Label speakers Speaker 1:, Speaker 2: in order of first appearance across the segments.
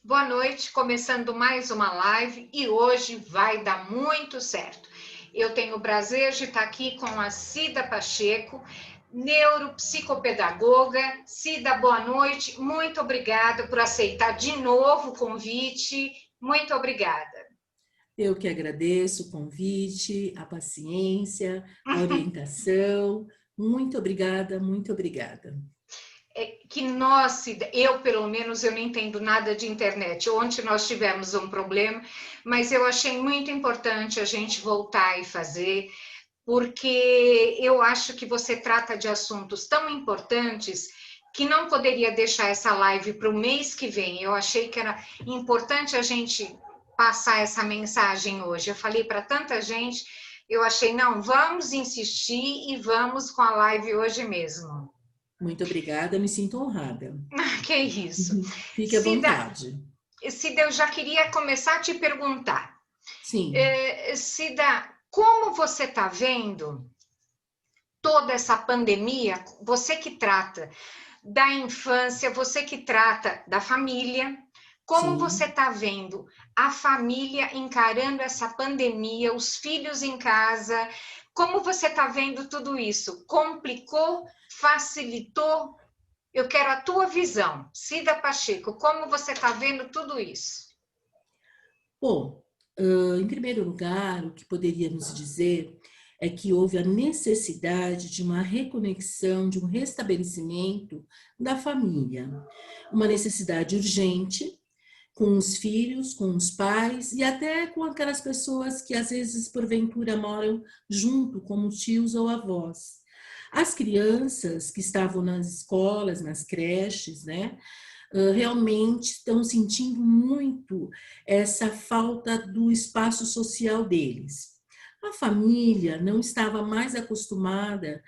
Speaker 1: Boa noite, começando mais uma live e hoje vai dar muito certo. Eu tenho o prazer de estar aqui com a Cida Pacheco, neuropsicopedagoga. Cida, boa noite, muito obrigada por aceitar de novo o convite, muito obrigada.
Speaker 2: Eu que agradeço o convite, a paciência, a orientação. Muito obrigada, muito obrigada.
Speaker 1: Que nós, eu pelo menos, eu não entendo nada de internet. Ontem nós tivemos um problema, mas eu achei muito importante a gente voltar e fazer, porque eu acho que você trata de assuntos tão importantes que não poderia deixar essa live para o mês que vem. Eu achei que era importante a gente passar essa mensagem hoje. Eu falei para tanta gente, eu achei, não, vamos insistir e vamos com a live hoje mesmo.
Speaker 2: Muito obrigada, me sinto honrada.
Speaker 1: Que isso.
Speaker 2: Fique à
Speaker 1: Cida,
Speaker 2: vontade.
Speaker 1: Cida, eu já queria começar a te perguntar.
Speaker 2: Sim,
Speaker 1: Cida, como você está vendo toda essa pandemia? Você que trata da infância, você que trata da família, como você
Speaker 2: sim.
Speaker 1: está vendo a família encarando essa pandemia, os filhos em casa? Como você está vendo tudo isso? Complicou? Facilitou? Eu quero a tua visão, Cida Pacheco, como você está vendo tudo isso?
Speaker 2: Bom, em primeiro lugar, o que poderíamos dizer é que houve a necessidade de uma reconexão, de um restabelecimento da família. Uma necessidade urgente, com os filhos, com os pais e até com aquelas pessoas que às vezes porventura moram junto, como tios ou avós. As crianças que estavam nas escolas, nas creches, né, realmente estão sentindo muito essa falta do espaço social deles. A família não estava mais acostumada,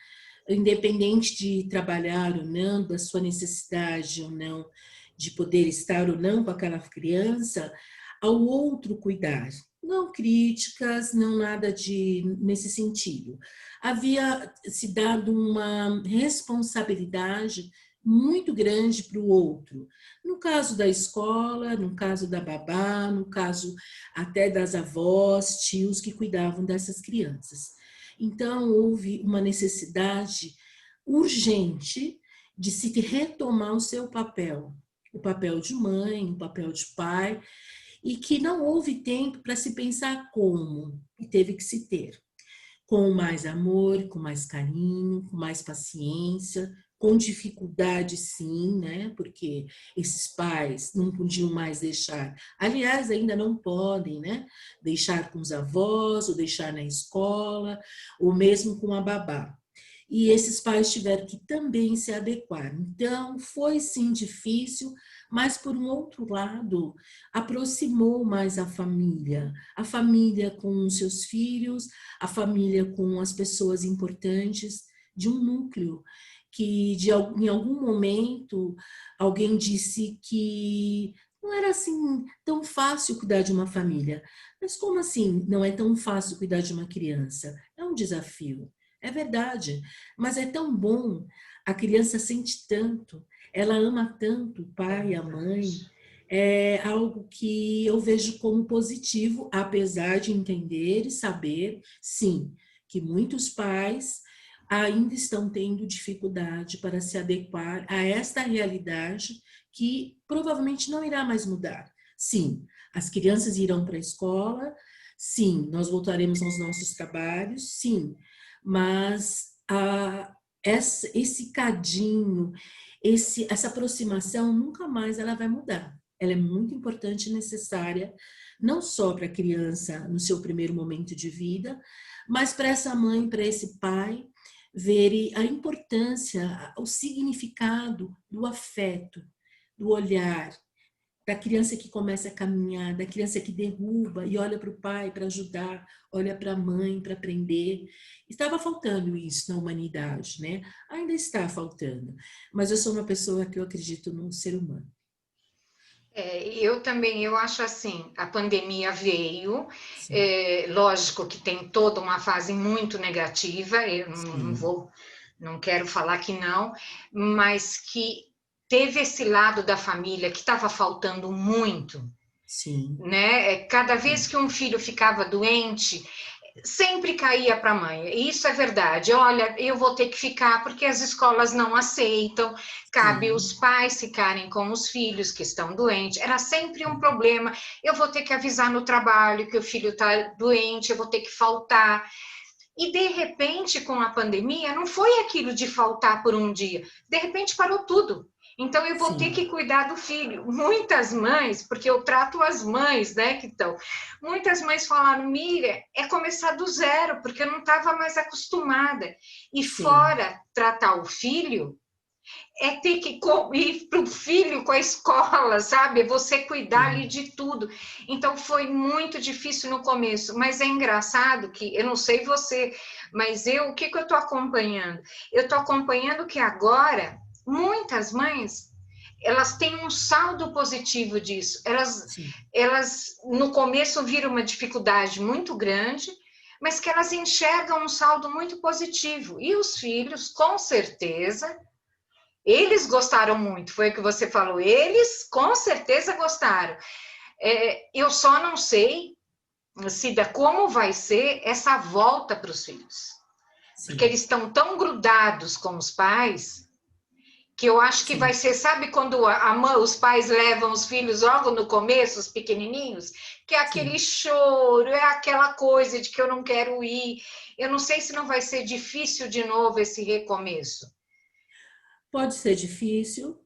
Speaker 2: independente de trabalhar ou não, da sua necessidade ou não, de poder estar ou não com aquela criança, ao outro cuidar. Não críticas, não nada de nesse sentido. Havia se dado uma responsabilidade muito grande para o outro. No caso da escola, no caso da babá, no caso até das avós, tios que cuidavam dessas crianças. Então, houve uma necessidade urgente de se retomar o papel de mãe, o papel de pai, e que não houve tempo para se pensar como, e teve que se ter com mais amor, com mais carinho, com mais paciência, com dificuldade sim, né? Porque esses pais não podiam mais deixar, aliás, ainda não podem, né? Deixar com os avós, ou deixar na escola, ou mesmo com a babá. E esses pais tiveram que também se adequar. Então, foi sim difícil, mas por um outro lado, aproximou mais a família com os seus filhos, a família com as pessoas importantes de um núcleo que em algum momento alguém disse que não era assim tão fácil cuidar de uma família. Mas como assim não é tão fácil cuidar de uma criança? É um desafio. É verdade, mas é tão bom, a criança sente tanto, ela ama tanto o pai, a mãe, é algo que eu vejo como positivo, apesar de entender e saber, sim, que muitos pais ainda estão tendo dificuldade para se adequar a esta realidade que provavelmente não irá mais mudar. Sim, as crianças irão para a escola, sim, nós voltaremos aos nossos trabalhos, sim, mas esse cadinho, essa aproximação nunca mais ela vai mudar. Ela é muito importante e necessária, não só para a criança no seu primeiro momento de vida, mas para essa mãe, para esse pai, verem a importância, o significado do afeto, do olhar, da criança que começa a caminhar, da criança que derruba e olha para o pai para ajudar, olha para a mãe para aprender. Estava faltando isso na humanidade, né? Ainda está faltando. Mas eu sou uma pessoa que eu acredito no ser humano.
Speaker 1: Eu também, eu acho assim, a pandemia veio,
Speaker 2: Sim,
Speaker 1: lógico que tem toda uma fase muito negativa, eu não
Speaker 2: sim,
Speaker 1: vou, não quero falar que não, mas que teve esse lado da família que estava faltando muito,
Speaker 2: Sim,
Speaker 1: né? Cada vez
Speaker 2: sim,
Speaker 1: que um filho ficava doente, sempre caía para a mãe. E isso é verdade. Olha, eu vou ter que ficar porque as escolas não aceitam. Cabe os
Speaker 2: sim,
Speaker 1: pais ficarem com os filhos que estão doentes. Era sempre um problema. Eu vou ter que avisar no trabalho que o filho está doente, eu vou ter que faltar. E de repente, com a pandemia, não foi aquilo de faltar por um dia. De repente parou tudo. Então eu vou ter
Speaker 2: sim,
Speaker 1: que cuidar do filho. Muitas mães, porque eu trato as mães, né, que estão. Muitas mães falaram: Miriam, é começar do zero, porque eu não estava mais acostumada. E
Speaker 2: sim,
Speaker 1: fora tratar o filho, é ter que ir para o filho com a escola, sabe? Você cuidar ali
Speaker 2: sim,
Speaker 1: de tudo. Então foi muito difícil no começo, mas é engraçado que, eu não sei você, mas o que eu estou acompanhando? Eu estou acompanhando que agora muitas mães elas têm um saldo positivo disso.
Speaker 2: sim,
Speaker 1: Elas no começo viram uma dificuldade muito grande, mas que elas enxergam um saldo muito positivo. E os filhos, com certeza, eles gostaram muito, foi o que você falou. Eles com certeza gostaram. Eu só não sei, Cida, como vai ser essa volta para os filhos. Porque
Speaker 2: sim,
Speaker 1: eles estão tão grudados com os pais que eu acho que vai
Speaker 2: sim,
Speaker 1: ser, sabe quando os pais levam os filhos logo no começo, os pequenininhos, que é aquele
Speaker 2: sim.
Speaker 1: choro, é aquela coisa de que eu não quero ir. Eu não sei se não vai ser difícil de novo esse recomeço.
Speaker 2: Pode ser difícil,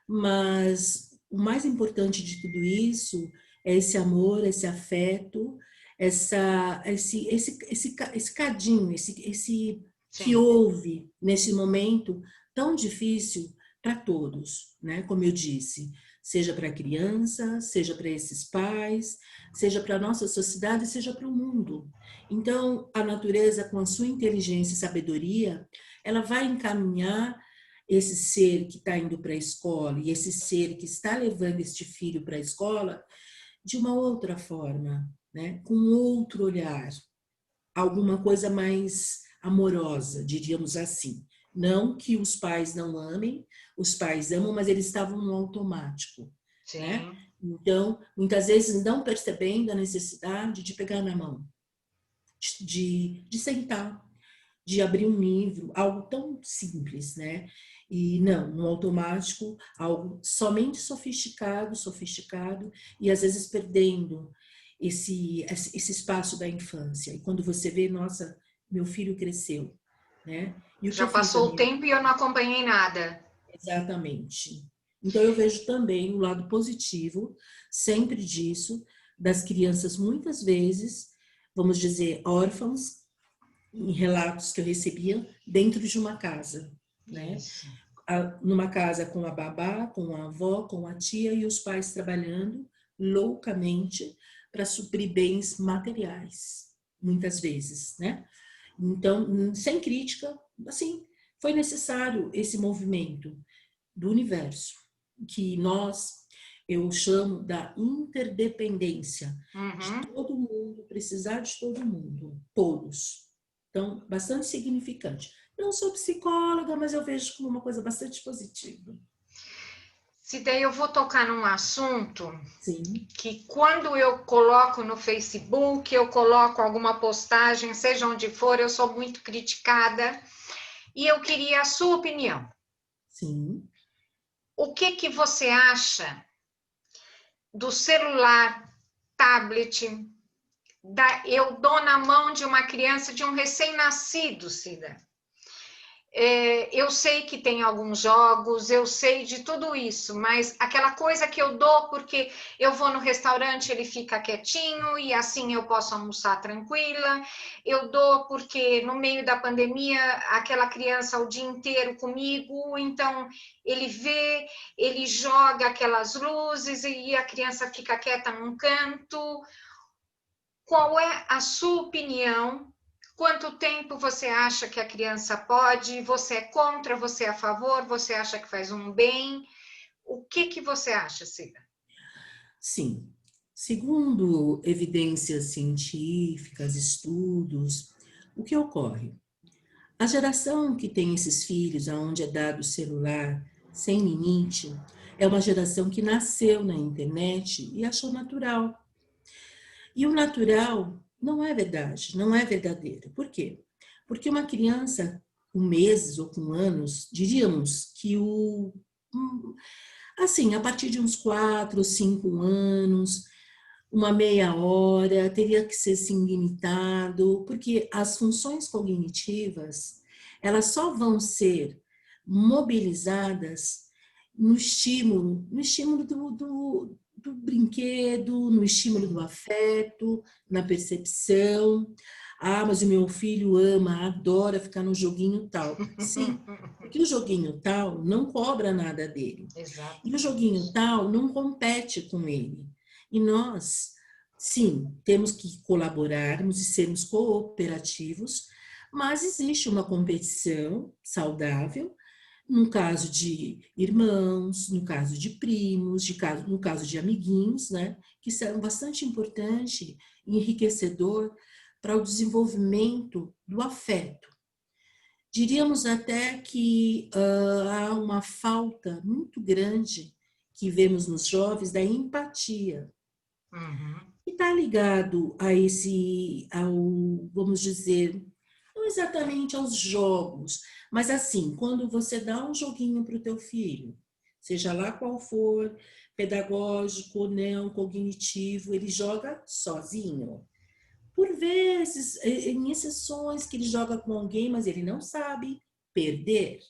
Speaker 2: mas o mais importante de tudo isso é esse amor, esse afeto, esse cadinho, esse que
Speaker 1: Sim.
Speaker 2: houve nesse momento tão difícil para todos, né? Como eu disse, seja para a criança, seja para esses pais, seja para a nossa sociedade, seja para o mundo. Então, a natureza, com a sua inteligência e sabedoria, ela vai encaminhar esse ser que está indo para a escola e esse ser que está levando este filho para a escola de uma outra forma, né? Com outro olhar, alguma coisa mais amorosa, diríamos assim. Não que os pais não amem, os pais amam, mas eles estavam no automático, né?
Speaker 1: Sim.
Speaker 2: Então, muitas vezes não percebendo a necessidade de pegar na mão, de sentar, de abrir um livro, algo tão simples, né? E não, no automático, algo somente sofisticado, sofisticado, e às vezes perdendo esse espaço da infância. E quando você vê, nossa, meu filho cresceu, né? E o que
Speaker 1: Já
Speaker 2: eu fiz a
Speaker 1: passou o
Speaker 2: minha
Speaker 1: tempo e eu não acompanhei nada.
Speaker 2: exatamente. Então eu vejo também o lado positivo, sempre disso, das crianças muitas vezes, vamos dizer, órfãos, em relatos que eu recebia dentro de uma casa, né?
Speaker 1: Isso.
Speaker 2: Numa casa com a babá, com a avó, com a tia e os pais trabalhando loucamente para suprir bens materiais, muitas vezes, né? Então, sem crítica, assim, foi necessário esse movimento do universo, que eu chamo da interdependência, de
Speaker 1: Uhum.
Speaker 2: todo mundo, precisar de todo mundo, todos. Então, bastante significante. Não sou psicóloga, mas eu vejo como uma coisa bastante positiva.
Speaker 1: Se daí eu vou tocar num assunto
Speaker 2: Sim,
Speaker 1: que quando eu coloco no Facebook, eu coloco alguma postagem, seja onde for, eu sou muito criticada e eu queria a sua opinião.
Speaker 2: sim.
Speaker 1: O que você acha do celular, tablet, eu dou na mão de uma criança, de um recém-nascido, Cida? Eu sei que tem alguns jogos, eu sei de tudo isso, mas aquela coisa que eu dou porque eu vou no restaurante, ele fica quietinho e assim eu posso almoçar tranquila. Eu dou porque no meio da pandemia, aquela criança o dia inteiro comigo, então ele vê, ele joga aquelas luzes e a criança fica quieta num canto. Qual é a sua opinião? Quanto tempo você acha que a criança pode? Você é contra? Você é a favor? Você acha que faz um bem? O que você acha, Cida?
Speaker 2: Sim. Segundo evidências científicas, estudos, o que ocorre? A geração que tem esses filhos, aonde é dado o celular sem limite, é uma geração que nasceu na internet e achou natural. E o natural não é verdade, não é verdadeiro. Por quê? Porque uma criança com meses ou com anos, diríamos que assim, a partir de uns 4 ou 5 anos, uma meia hora, teria que ser assim, limitado, porque as funções cognitivas, elas só vão ser mobilizadas no estímulo do brinquedo, no estímulo do afeto, na percepção. Ah, mas o meu filho ama, adora ficar no joguinho tal. Sim, porque o joguinho tal não cobra nada dele. E o joguinho
Speaker 1: Exatamente.
Speaker 2: tal não compete com ele. E nós, sim, temos que colaborarmos e sermos cooperativos, mas existe uma competição saudável no caso de irmãos, no caso de primos, no caso de amiguinhos, né? Que são bastante importante e enriquecedor para o desenvolvimento do afeto. Diríamos até que há uma falta muito grande que vemos nos jovens da empatia.
Speaker 1: Uhum.
Speaker 2: E está ligado a vamos dizer, não exatamente aos jogos, mas assim, quando você dá um joguinho para o teu filho, seja lá qual for, pedagógico ou não, cognitivo, ele joga sozinho. Por vezes, em exceções que ele joga com alguém, mas ele não sabe perder.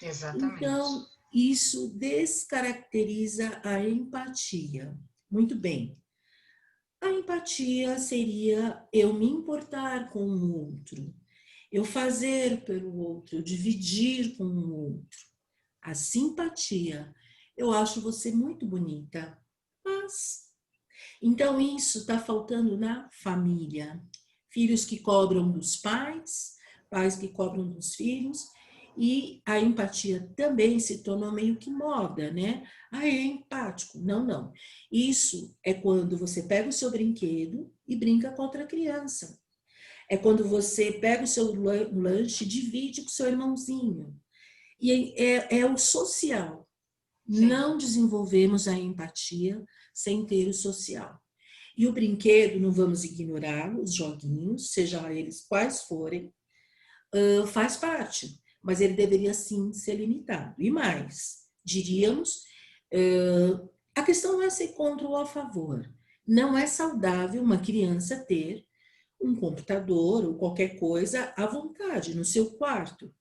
Speaker 1: Exatamente.
Speaker 2: Então, isso descaracteriza a empatia. Muito bem. A empatia seria eu me importar com o outro, eu fazer pelo outro, eu dividir com o outro. A simpatia, eu acho você muito bonita, mas então isso está faltando na família. Filhos que cobram dos pais, pais que cobram dos filhos, e a empatia também se tornou meio que moda, né? Ah, é empático. Não, não. Isso é quando você pega o seu brinquedo e brinca com outra criança. É quando você pega o seu lanche e divide com o seu irmãozinho. E é o social.
Speaker 1: Sim.
Speaker 2: Não desenvolvemos a empatia sem ter o social. E o brinquedo, não vamos ignorar, os joguinhos, seja eles quais forem, faz parte, mas ele deveria sim ser limitado. E mais, diríamos, a questão não é ser contra ou a favor. Não é saudável uma criança ter um computador ou qualquer coisa à vontade no seu quarto.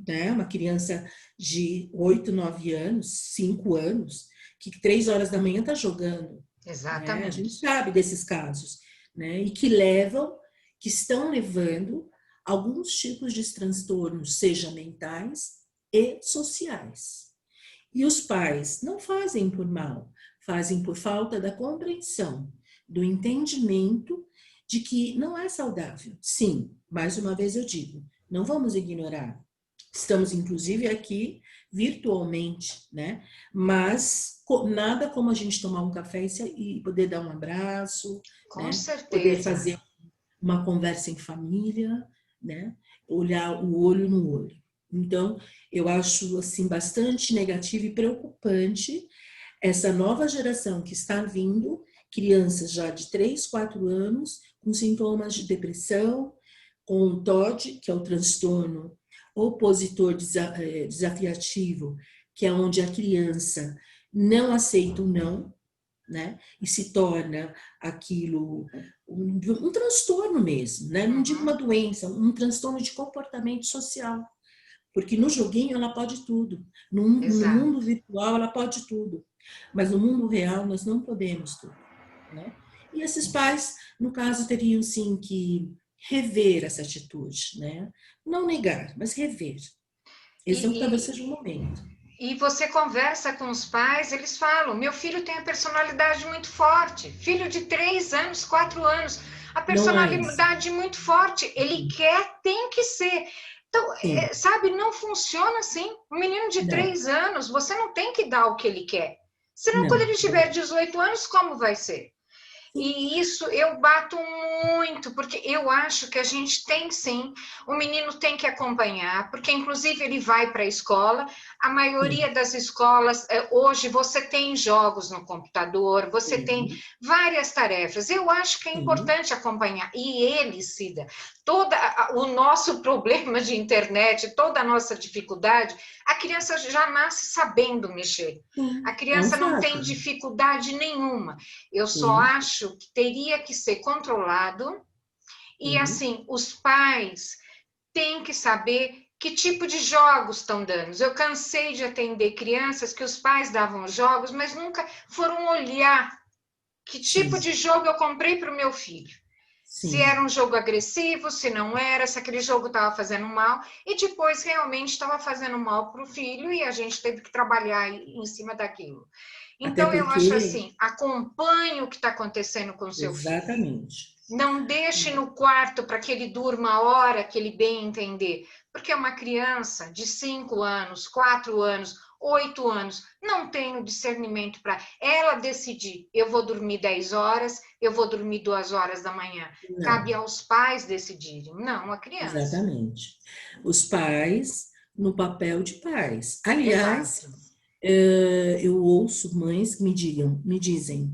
Speaker 2: Né? Uma criança de 8, 9 anos, 5 anos, que 3 horas da manhã está jogando. Né? A gente
Speaker 1: Exatamente.
Speaker 2: sabe desses casos, né? E que estão levando alguns tipos de transtornos, seja mentais e sociais. E os pais não fazem por mal, fazem por falta da compreensão, do entendimento de que não é saudável. Sim, mais uma vez eu digo, não vamos ignorar. Estamos, inclusive, aqui virtualmente, né? Mas nada como a gente tomar um café e poder dar um abraço,
Speaker 1: Com
Speaker 2: né? Poder
Speaker 1: certeza.
Speaker 2: fazer uma conversa em família, né? Olhar o olho no olho. Então, eu acho assim bastante negativo e preocupante essa nova geração que está vindo, crianças já de 3, 4 anos, com sintomas de depressão, com o TOD, que é o transtorno opositor desafiativo, que é onde a criança não aceita o não, né? E se torna aquilo um transtorno mesmo, né? Não digo uma
Speaker 1: Uhum.
Speaker 2: doença, um transtorno de comportamento social. Porque no joguinho ela pode tudo, no mundo
Speaker 1: Exato.
Speaker 2: virtual ela pode tudo, mas no mundo real nós não podemos tudo, né? E esses pais, no caso, teriam sim que rever essa atitude, né? Não negar, mas rever. Esse é, talvez
Speaker 1: E,
Speaker 2: seja o momento.
Speaker 1: e você conversa com os pais, eles falam: meu filho tem a personalidade muito forte, filho de 3 anos, 4 anos, a
Speaker 2: Não é isso.
Speaker 1: personalidade muito forte, ele quer, tem que ser. Então,
Speaker 2: Sim,
Speaker 1: sabe, não funciona assim. Um menino de
Speaker 2: não,
Speaker 1: 3 anos, você não tem que dar o que ele quer. Senão, quando
Speaker 2: não,
Speaker 1: ele tiver 18 anos, como vai ser?
Speaker 2: sim,
Speaker 1: E isso eu bato muito, porque eu acho que a gente tem sim, o menino tem que acompanhar, porque inclusive ele vai para a escola, A maioria das escolas, hoje você tem jogos no computador, você tem
Speaker 2: sim,
Speaker 1: várias tarefas. Eu acho que é
Speaker 2: sim,
Speaker 1: importante acompanhar. E ele, Cida, todo o nosso problema de internet, toda a nossa dificuldade, a criança já nasce sabendo mexer. A
Speaker 2: sim, é um
Speaker 1: criança não tem
Speaker 2: fato.
Speaker 1: dificuldade nenhuma. Eu só
Speaker 2: Sim,
Speaker 1: acho que teria que ser controlado e,
Speaker 2: sim,
Speaker 1: assim, os pais têm que saber que tipo de jogos estão dando. Eu cansei de atender crianças que os pais davam jogos, mas nunca foram olhar que tipo
Speaker 2: sim,
Speaker 1: de jogo eu comprei para o meu filho. Se
Speaker 2: sim.
Speaker 1: era um jogo agressivo, se não era, se aquele jogo estava fazendo mal, e depois realmente estava fazendo mal para o filho e a gente teve que trabalhar em cima daquilo.
Speaker 2: Até
Speaker 1: Então, eu acho
Speaker 2: porque,
Speaker 1: assim: acompanhe o que está acontecendo com o seu filho.
Speaker 2: exatamente.
Speaker 1: Não deixe no quarto para que ele durma a hora que ele bem entender. Porque uma criança de 5 anos, 4 anos, 8 anos, não tem o discernimento para ela decidir: eu vou dormir 10 horas, eu vou dormir 2 horas da manhã. Cabe
Speaker 2: Não,
Speaker 1: aos pais decidirem, não a criança.
Speaker 2: exatamente. Os pais no papel de pais. Aliás,
Speaker 1: Exato.
Speaker 2: eu ouço mães que me dizem,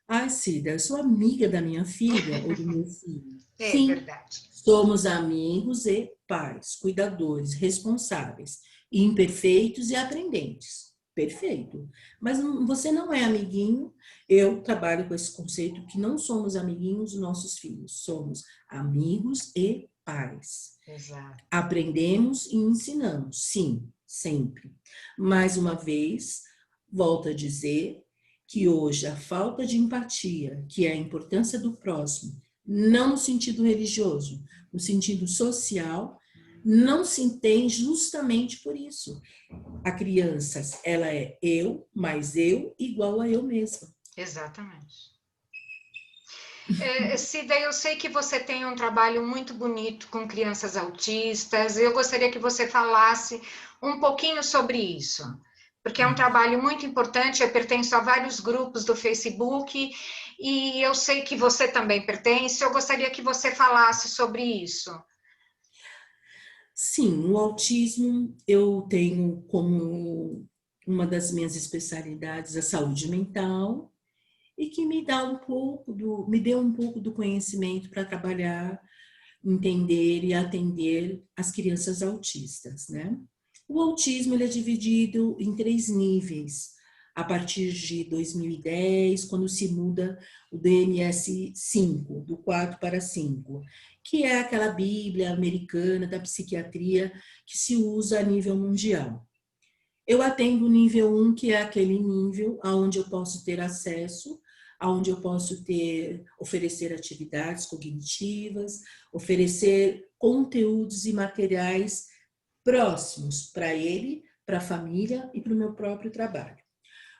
Speaker 2: ai, Cida, eu sou amiga da minha filha ou do meu filho.
Speaker 1: É
Speaker 2: Sim,
Speaker 1: verdade.
Speaker 2: somos amigos e pais, cuidadores, responsáveis, imperfeitos e aprendentes. Perfeito. Mas você não é amiguinho. Eu trabalho com esse conceito que não somos amiguinhos dos nossos filhos, somos amigos e pais.
Speaker 1: Exato.
Speaker 2: Aprendemos e ensinamos, sim, sempre. Mais uma vez, volto a dizer que hoje a falta de empatia, que é a importância do próximo, não no sentido religioso, no sentido social, não se entende justamente por isso. A criança, ela é eu, mais eu, igual a eu mesma.
Speaker 1: Exatamente. Cida, eu sei que você tem um trabalho muito bonito com crianças autistas. Eu gostaria que você falasse um pouquinho sobre isso, porque é um trabalho muito importante. Eu pertenço a vários grupos do Facebook e eu sei que você também pertence. Eu gostaria que você falasse sobre isso.
Speaker 2: Sim, o autismo eu tenho como uma das minhas especialidades a saúde mental e que me deu um pouco do conhecimento para trabalhar, entender e atender as crianças autistas, né? O autismo ele é dividido em 3 níveis. A partir de 2010, quando se muda o DMS-5, do 4 para 5, que é aquela bíblia americana da psiquiatria que se usa a nível mundial. Eu atendo o nível 1, que é aquele nível onde eu posso ter acesso, onde eu posso oferecer atividades cognitivas, oferecer conteúdos e materiais próximos para ele, para a família e para o meu próprio trabalho.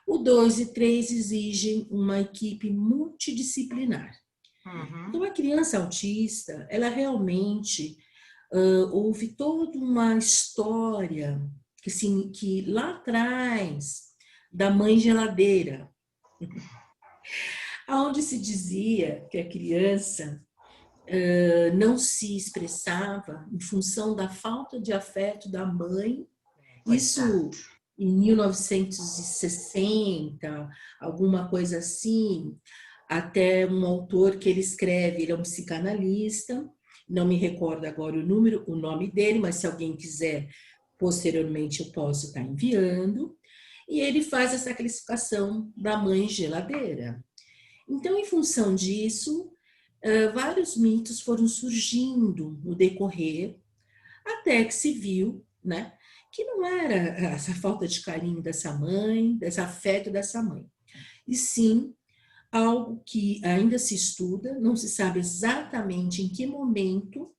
Speaker 2: O 2 e 3 exigem uma equipe multidisciplinar. Então,
Speaker 1: Uhum.
Speaker 2: a criança autista, ela realmente houve toda uma história que lá atrás, da mãe geladeira, onde se dizia que a criança não se expressava em função da falta de afeto da mãe.
Speaker 1: Coitado.
Speaker 2: Isso em 1960, alguma coisa assim, até um autor que ele escreve, ele é um psicanalista, não me recordo agora o nome dele, mas se alguém quiser, posteriormente eu posso estar enviando, e ele faz essa classificação da mãe geladeira. Então, em função disso, vários mitos foram surgindo no decorrer, até que se viu, né, que não era essa falta de carinho dessa mãe, desse afeto dessa mãe, e sim algo que ainda se estuda, não se sabe exatamente em que momento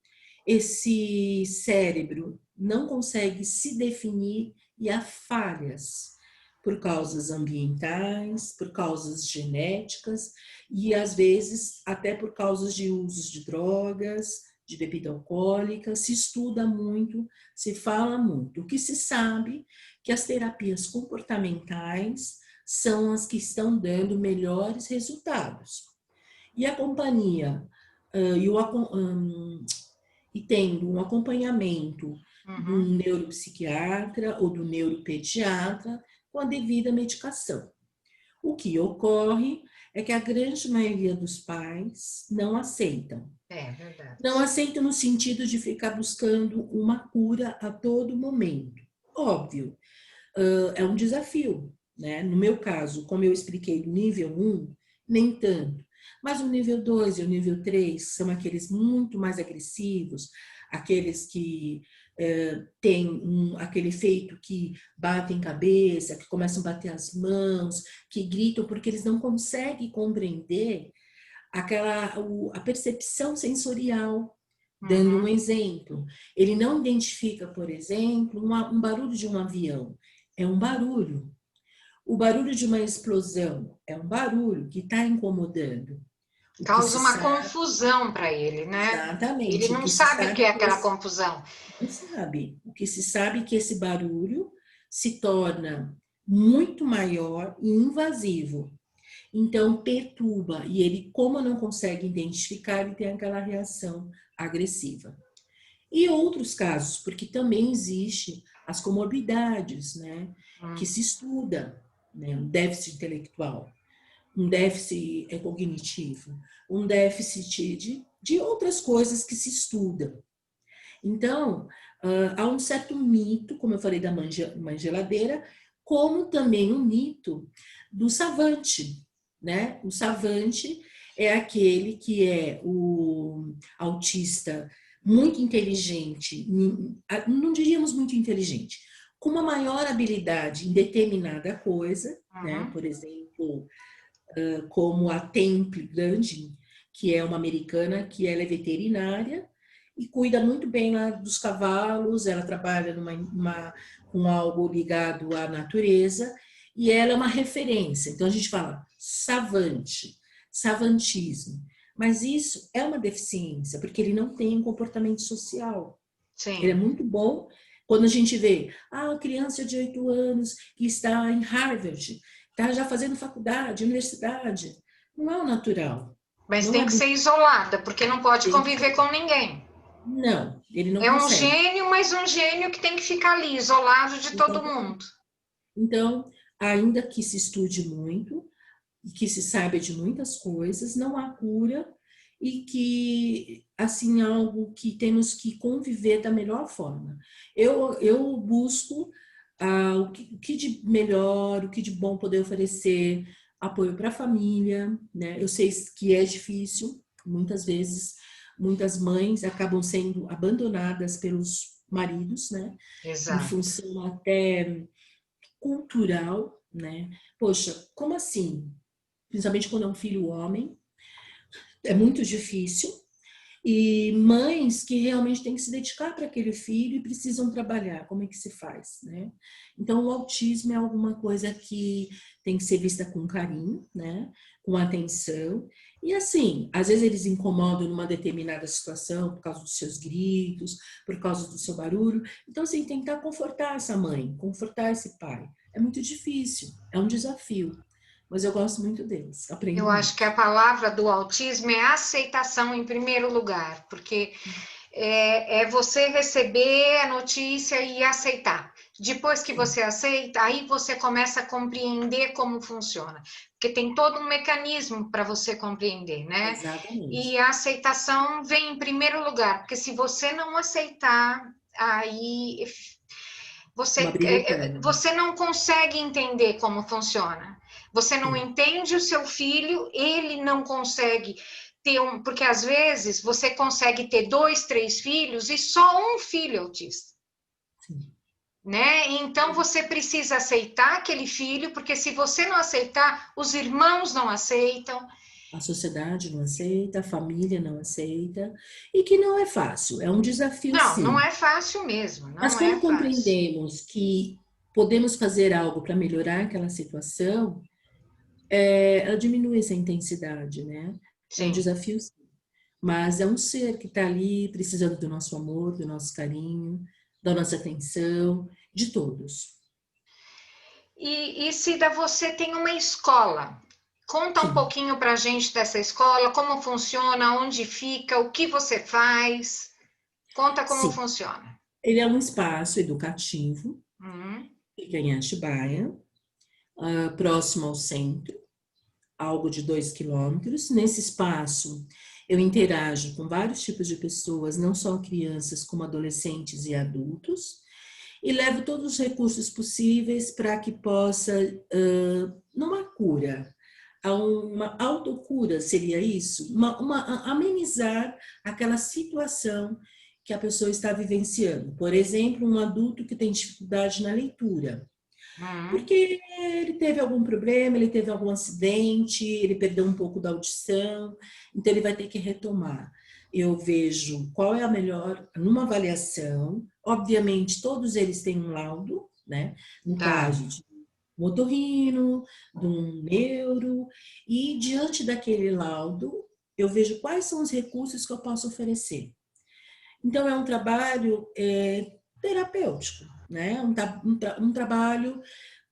Speaker 2: esse cérebro não consegue se definir e há falhas por causas ambientais, por causas genéticas e às vezes até por causas de usos de drogas, de bebida alcoólica. Se estuda muito, se fala muito. O que se sabe que as terapias comportamentais são as que estão dando melhores resultados. E a companhia e tendo um acompanhamento de
Speaker 1: Uhum.
Speaker 2: um neuropsiquiatra ou do neuropediatra com a devida medicação. O que ocorre é que a grande maioria dos pais não aceitam.
Speaker 1: É verdade.
Speaker 2: Não aceitam no sentido de ficar buscando uma cura a todo momento. Óbvio, é um desafio, né? No meu caso, como eu expliquei, do nível 1, nem tanto. Mas o nível 2 e o nível 3 são aqueles muito mais agressivos, aqueles que têm aquele efeito que batem cabeça, que começam a bater as mãos, que gritam porque eles não conseguem compreender a percepção sensorial. Dando um
Speaker 1: Uhum.
Speaker 2: exemplo, ele não identifica, por exemplo, um barulho de um avião. É um barulho. O barulho de uma explosão é um barulho que está incomodando. O que
Speaker 1: Causa
Speaker 2: se
Speaker 1: uma
Speaker 2: sabe,
Speaker 1: confusão para ele, né? Ele
Speaker 2: exatamente, o
Speaker 1: não
Speaker 2: que se
Speaker 1: sabe o que
Speaker 2: sabe
Speaker 1: é
Speaker 2: que
Speaker 1: aquela confusão.
Speaker 2: não sabe. O que se sabe é que esse barulho se torna muito maior e invasivo. Então, perturba. E ele, como não consegue identificar, ele tem aquela reação agressiva. E outros casos, porque também existe as comorbidades, né? Que
Speaker 1: Hum.
Speaker 2: se estuda, né? Um déficit intelectual, um déficit cognitivo, um déficit de outras coisas que se estudam. Então, há um certo mito, como eu falei da mãe geladeira, como também um mito do savante, né? O savante é aquele que é o autista muito inteligente, não diríamos muito inteligente, com uma maior habilidade em determinada coisa, né?
Speaker 1: Uhum.
Speaker 2: Por exemplo, como a Temple Grandin, que é uma americana que ela é veterinária e cuida muito bem lá dos cavalos, ela trabalha com algo ligado à natureza e ela é uma referência. Então a gente fala savante, savantismo, mas isso é uma deficiência, porque ele não tem um comportamento social. Ele é
Speaker 1: Sim.
Speaker 2: muito bom quando a gente vê a criança de 8 anos que está em Harvard, está já fazendo faculdade, universidade. Não é o natural.
Speaker 1: Mas
Speaker 2: Não
Speaker 1: tem
Speaker 2: é
Speaker 1: que
Speaker 2: do
Speaker 1: ser isolada, porque não pode conviver com ninguém.
Speaker 2: Não, ele não
Speaker 1: É um
Speaker 2: consegue.
Speaker 1: gênio, mas um gênio que tem que ficar ali, isolado de todo mundo.
Speaker 2: Exatamente. Então, ainda que se estude muito, e que se saiba de muitas coisas, não há cura e que, assim, é algo que temos que conviver da melhor forma. Eu busco o que de melhor, o que de bom poder oferecer, apoio para a família, né? Eu sei que é difícil, muitas vezes, muitas mães acabam sendo abandonadas pelos maridos, né? Em
Speaker 1: Exato.
Speaker 2: função até cultural, né? Poxa, como assim? Principalmente quando é um filho homem, é muito difícil. E mães que realmente têm que se dedicar para aquele filho e precisam trabalhar, como é que se faz, né? Então, o autismo é alguma coisa que tem que ser vista com carinho, né? Com atenção. E assim, às vezes eles incomodam numa determinada situação por causa dos seus gritos, por causa do seu barulho. Então, assim, tentar confortar essa mãe, confortar esse pai. É muito difícil, é um desafio. Mas eu gosto muito deles, aprendo
Speaker 1: Eu acho que
Speaker 2: muito.
Speaker 1: a palavra do autismo é aceitação em primeiro lugar, porque é você receber a notícia e aceitar. Depois que
Speaker 2: Sim,
Speaker 1: você aceita, aí você começa a compreender como funciona, porque tem todo um mecanismo para você compreender, né? E
Speaker 2: exatamente.
Speaker 1: a aceitação vem em primeiro lugar, porque se você não aceitar, aí
Speaker 2: Uma
Speaker 1: você,
Speaker 2: briga eterna.
Speaker 1: você não consegue entender como funciona. Você não
Speaker 2: Sim.
Speaker 1: entende o seu filho, ele não consegue ter um. Porque às vezes você consegue ter dois, três filhos e só um filho autista.
Speaker 2: Sim.
Speaker 1: Né? Então você precisa aceitar aquele filho, porque se você não aceitar, os irmãos não aceitam.
Speaker 2: A sociedade não aceita, a família não aceita, e que não é fácil, é um desafio
Speaker 1: Não, não
Speaker 2: sim.
Speaker 1: é fácil mesmo,
Speaker 2: Mas
Speaker 1: não é
Speaker 2: quando
Speaker 1: fácil.
Speaker 2: compreendemos que podemos fazer algo para melhorar aquela situação, ela diminui essa intensidade, né? É um
Speaker 1: Sim.
Speaker 2: desafio sim. Mas é um ser que está ali precisando do nosso amor, do nosso carinho, da nossa atenção, de todos.
Speaker 1: E Cida, você tem uma escola. Conta um
Speaker 2: Sim.
Speaker 1: pouquinho para a gente dessa escola, como funciona, onde fica, o que você faz. Conta como
Speaker 2: Sim.
Speaker 1: funciona.
Speaker 2: Ele é um espaço educativo,
Speaker 1: Hum,
Speaker 2: fica em Atibaia, próximo ao centro, algo de 2 km. Nesse espaço, eu interajo com vários tipos de pessoas, não só crianças, como adolescentes e adultos, e levo todos os recursos possíveis para que possa, numa cura, uma autocura, seria isso? Amenizar aquela situação que a pessoa está vivenciando. Por exemplo, um adulto que tem dificuldade na leitura.
Speaker 1: hum,
Speaker 2: Porque ele teve algum problema, ele teve algum acidente, ele perdeu um pouco da audição, então ele vai ter que retomar. Eu vejo qual é a melhor, numa avaliação, obviamente todos eles têm um laudo, né? No
Speaker 1: tá.
Speaker 2: caso de um otorrino, de um neuro, e diante daquele laudo, eu vejo quais são os recursos que eu posso oferecer. Então, é um trabalho terapêutico, né? Um trabalho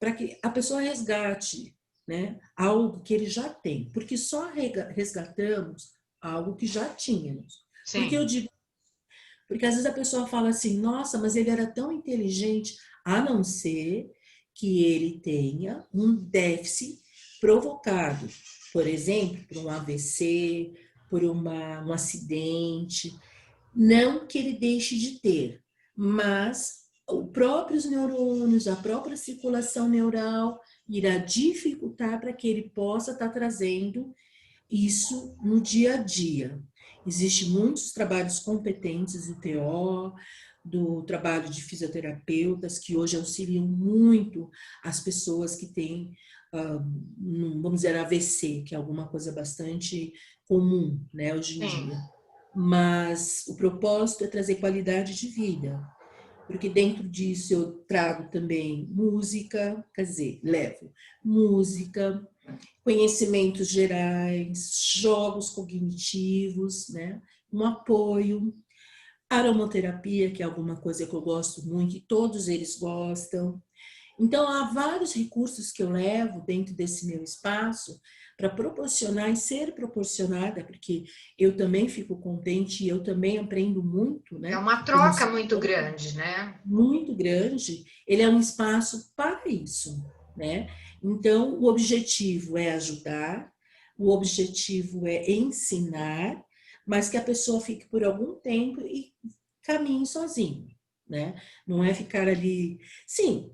Speaker 2: para que a pessoa resgate, né? Algo que ele já tem, porque só resgatamos algo que já tínhamos. Porque eu
Speaker 1: Sim.
Speaker 2: digo, porque às vezes a pessoa fala assim, nossa, mas ele era tão inteligente, a não ser que ele tenha um déficit provocado, por exemplo, por um AVC, por um acidente, não que ele deixe de ter, mas os próprios neurônios, a própria circulação neural irá dificultar para que ele possa estar trazendo isso no dia a dia. Existem muitos trabalhos competentes do TO, do trabalho de fisioterapeutas, que hoje auxiliam muito as pessoas que têm, vamos dizer, AVC, que é alguma coisa bastante comum, né, hoje em
Speaker 1: Sim.
Speaker 2: dia. Mas o propósito é trazer qualidade de vida, porque dentro disso eu trago também música, quer dizer, levo música, conhecimentos gerais, jogos cognitivos, né? Um apoio, aromaterapia, que é alguma coisa que eu gosto muito e todos eles gostam. Então, há vários recursos que eu levo dentro desse meu espaço para proporcionar e ser proporcionada, porque eu também fico contente e eu também aprendo muito,
Speaker 1: É
Speaker 2: né?
Speaker 1: uma
Speaker 2: Como
Speaker 1: troca muito grande, né?
Speaker 2: muito grande, ele é um espaço para isso, né? Então, o objetivo é ajudar, o objetivo é ensinar, mas que a pessoa fique por algum tempo e caminhe sozinho, né? Não é ficar ali. Sim,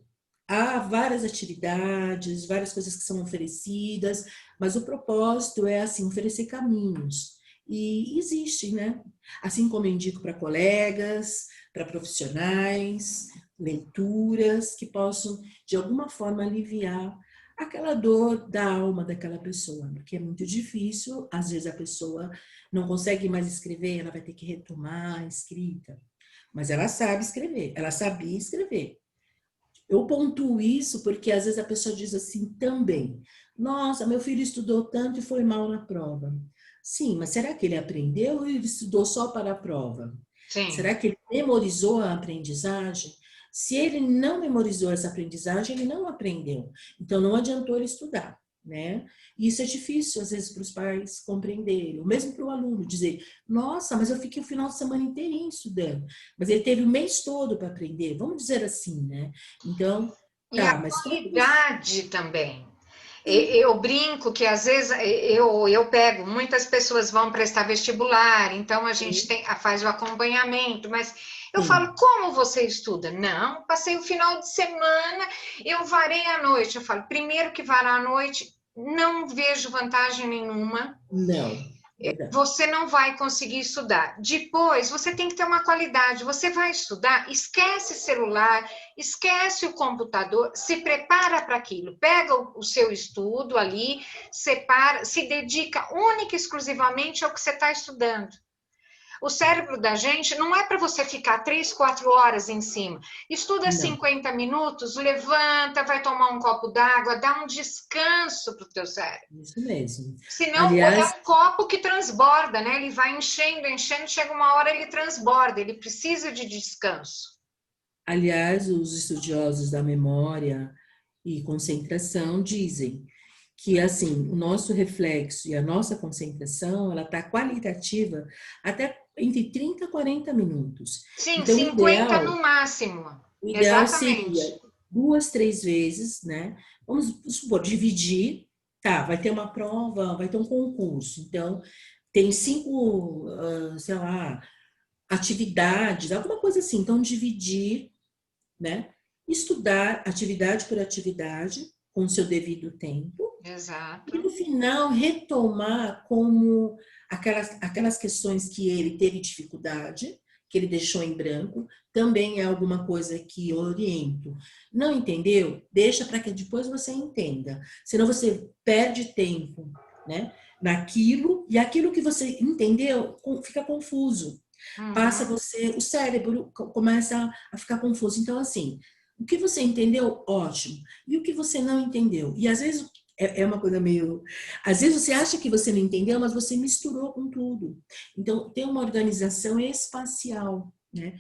Speaker 2: há várias atividades, várias coisas que são oferecidas, mas o propósito é assim oferecer caminhos. E existe, né? Assim como eu indico para colegas, para profissionais, leituras que possam de alguma forma aliviar aquela dor da alma daquela pessoa, porque é muito difícil, às vezes a pessoa não consegue mais escrever, ela vai ter que retomar a escrita, mas ela sabe escrever, ela sabia escrever. Eu pontuo isso porque às vezes a pessoa diz assim também: nossa, meu filho estudou tanto e foi mal na prova. Sim, mas será que ele aprendeu ou ele estudou só para a prova?
Speaker 1: Sim.
Speaker 2: Será que ele memorizou a aprendizagem? Se ele não memorizou essa aprendizagem, ele não aprendeu. Então não adiantou ele estudar, né? E isso é difícil às vezes para os pais compreenderem, ou mesmo para o aluno dizer: nossa, mas eu fiquei o final de semana inteirinho estudando, mas ele teve o mês todo para aprender. Vamos dizer assim, né? Então,
Speaker 1: E a
Speaker 2: tá, mas como você...
Speaker 1: qualidade também. Eu brinco que às vezes eu pego, muitas pessoas vão prestar vestibular, então a gente
Speaker 2: Sim,
Speaker 1: faz o acompanhamento, mas eu falo,
Speaker 2: sim,
Speaker 1: como você estuda? Não, passei o final de semana, eu varei a noite. Eu falo, primeiro que varar a noite, não vejo vantagem nenhuma.
Speaker 2: não, verdade.
Speaker 1: Você não vai conseguir estudar. Depois, você tem que ter uma qualidade. Você vai estudar, esquece celular, esquece o computador, se prepara para aquilo. Pega o seu estudo ali, separa, se dedica única e exclusivamente ao que você está estudando. O cérebro da gente não é para você ficar 3, 4 horas em cima. Estuda
Speaker 2: Não,
Speaker 1: 50 minutos, levanta, vai tomar um copo d'água, dá um descanso para o teu cérebro.
Speaker 2: isso mesmo.
Speaker 1: Senão, é
Speaker 2: Aliás,
Speaker 1: um copo que transborda, né? Ele vai enchendo, enchendo, chega uma hora ele transborda, ele precisa de descanso.
Speaker 2: aliás, os estudiosos da memória e concentração dizem que assim, o nosso reflexo e a nossa concentração, ela está qualitativa até entre 30 e 40 minutos.
Speaker 1: Sim,
Speaker 2: Então,
Speaker 1: 50 no máximo.
Speaker 2: o ideal seria
Speaker 1: Exatamente.
Speaker 2: 2, 3 vezes, né? Vamos supor, dividir, tá, vai ter uma prova, vai ter um concurso, então tem 5, sei lá, atividades, alguma coisa assim, então dividir, né? Estudar atividade por atividade, com o seu devido tempo, e
Speaker 1: Exato.
Speaker 2: no final retomar como aquelas questões que ele teve dificuldade, que ele deixou em branco, também é alguma coisa que eu oriento. Não entendeu? Deixa para que depois você entenda. Senão você perde tempo, né? Naquilo, e aquilo que você entendeu fica confuso. Passa
Speaker 1: Uhum.
Speaker 2: você, o cérebro começa a ficar confuso. Então, assim, o que você entendeu, ótimo. E o que você não entendeu? E às vezes é uma coisa meio. Às vezes você acha que você não entendeu, mas você misturou com tudo. Então, ter uma organização espacial, né?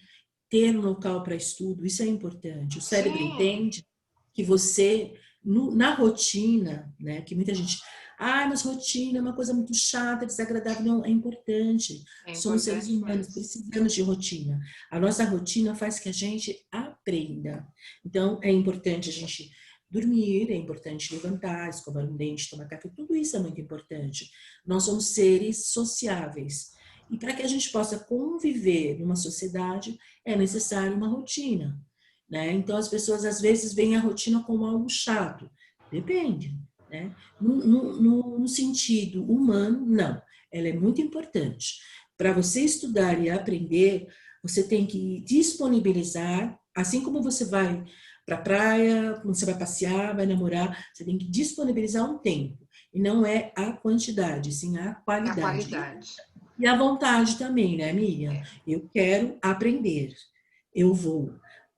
Speaker 2: Ter um local para estudo, isso é importante. O cérebro
Speaker 1: Sim,
Speaker 2: entende que você, na rotina, né? Que muita gente. Ah, mas rotina é uma coisa muito chata, desagradável. Não, é importante.
Speaker 1: é
Speaker 2: Somos seres
Speaker 1: importante
Speaker 2: humanos,
Speaker 1: mesmo.
Speaker 2: precisamos de rotina. A nossa rotina faz que a gente aprenda. Então, é importante a gente dormir, é importante levantar, escovar um dente, tomar café, tudo isso é muito importante. Nós somos seres sociáveis. E para que a gente possa conviver numa sociedade, é necessário uma rotina, né? Então, as pessoas às vezes veem a rotina como algo chato. Depende, né? No sentido humano, não. Ela é muito importante. Para você estudar e aprender, você tem que disponibilizar, assim como você vai para a praia, quando você vai passear, vai namorar, você tem que disponibilizar um tempo. E não é a quantidade, sim a
Speaker 1: A
Speaker 2: qualidade.
Speaker 1: qualidade.
Speaker 2: E a vontade também, né, Miriam? Eu quero aprender. Eu vou.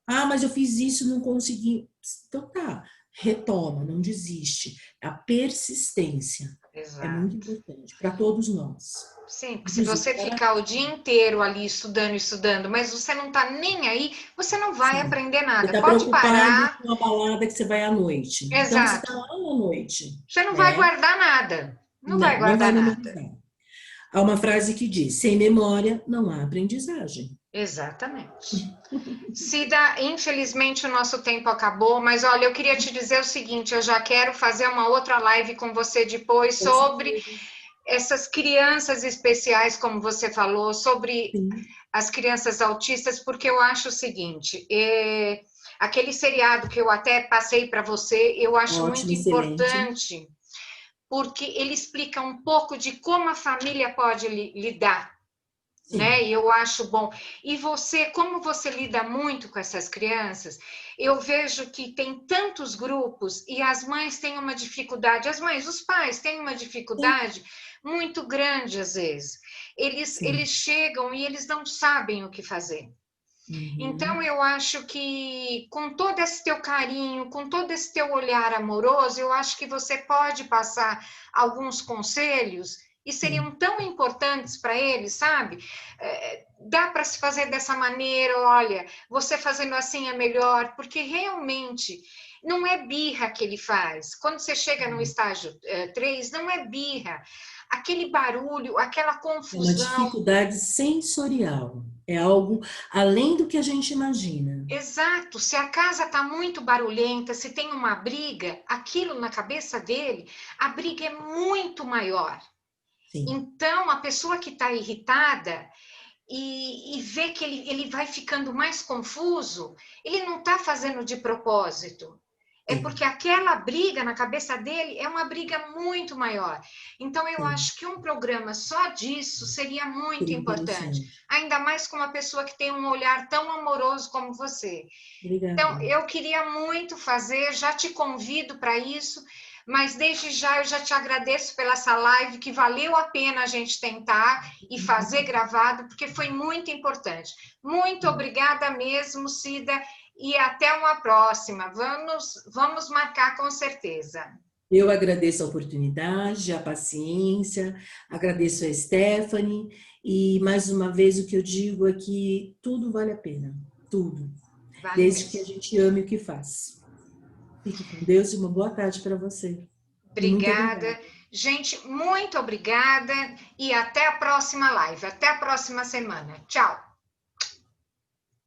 Speaker 2: Ah, mas eu fiz isso, não consegui. Então tá, retoma, não desiste. A persistência é muito
Speaker 1: Exato.
Speaker 2: importante para todos nós.
Speaker 1: Sim, porque se
Speaker 2: Inclusive
Speaker 1: você
Speaker 2: para
Speaker 1: ficar o dia inteiro ali estudando, estudando, mas você não está nem aí, você não vai
Speaker 2: sim.
Speaker 1: aprender
Speaker 2: Você
Speaker 1: nada.
Speaker 2: está
Speaker 1: Pode
Speaker 2: preocupado
Speaker 1: parar.
Speaker 2: com a balada que você vai à noite. Então você está
Speaker 1: Exato.
Speaker 2: lá à noite,
Speaker 1: Você não vai
Speaker 2: né?
Speaker 1: guardar nada. Não vai
Speaker 2: Não, não vai
Speaker 1: guardar nada.
Speaker 2: memorizar. Há uma frase que diz: sem memória não há aprendizagem.
Speaker 1: Exatamente. Cida, infelizmente o nosso tempo acabou, mas olha, eu queria te dizer o seguinte: eu já quero fazer uma outra live com você depois
Speaker 2: Com
Speaker 1: sobre
Speaker 2: certeza,
Speaker 1: essas crianças especiais, como você falou, sobre
Speaker 2: sim.
Speaker 1: as crianças autistas, porque eu acho o seguinte: aquele seriado que eu até passei para você, eu acho
Speaker 2: Ótimo,
Speaker 1: muito
Speaker 2: excelente.
Speaker 1: importante, porque ele explica um pouco de como a família pode lidar, né?
Speaker 2: Sim,
Speaker 1: E eu acho bom. E você, como você lida muito com essas crianças, eu vejo que tem tantos grupos e as mães têm uma dificuldade, as mães, os pais têm uma
Speaker 2: sim,
Speaker 1: dificuldade muito grande às vezes. Eles
Speaker 2: sim.
Speaker 1: chegam e eles não sabem o que fazer. Então,
Speaker 2: Uhum.
Speaker 1: eu acho que com todo esse teu carinho, com todo esse teu olhar amoroso, eu acho que você pode passar alguns conselhos e seriam
Speaker 2: Sim,
Speaker 1: tão importantes para eles, sabe? Dá para se fazer dessa maneira, olha, você fazendo assim é melhor, porque realmente não é birra que ele faz. Quando você chega no estágio 3, não é birra. Aquele barulho, aquela
Speaker 2: é uma
Speaker 1: confusão.
Speaker 2: dificuldade sensorial. É algo além do que a gente imagina.
Speaker 1: Exato, se a casa está muito barulhenta, se tem uma briga, aquilo na cabeça dele, a briga é muito maior.
Speaker 2: Sim,
Speaker 1: Então, a pessoa que está irritada e vê que ele vai ficando mais confuso, ele não está fazendo de propósito. É
Speaker 2: sim,
Speaker 1: porque aquela briga na cabeça dele é uma briga muito maior. Então, eu
Speaker 2: sim.
Speaker 1: acho que um programa só disso seria muito
Speaker 2: Seria
Speaker 1: importante.
Speaker 2: interessante.
Speaker 1: Ainda mais com uma pessoa que tem um olhar tão amoroso como você. Então,
Speaker 2: Obrigada.
Speaker 1: eu queria muito fazer, já te convido para isso, mas desde já eu já te agradeço pela essa live, que valeu a pena a gente tentar e fazer gravado, porque foi muito importante. Muito obrigada mesmo, Cida, e até uma próxima. Vamos marcar com certeza.
Speaker 2: Eu agradeço a oportunidade, a paciência, agradeço a Stephanie e mais uma vez o que eu digo é que tudo vale a pena, tudo,
Speaker 1: Vale
Speaker 2: desde que a
Speaker 1: mesmo.
Speaker 2: gente ame o que faz. Fique com Deus e uma boa tarde para você.
Speaker 1: Obrigada. Gente, muito obrigada e até a próxima live, até a próxima semana. Tchau.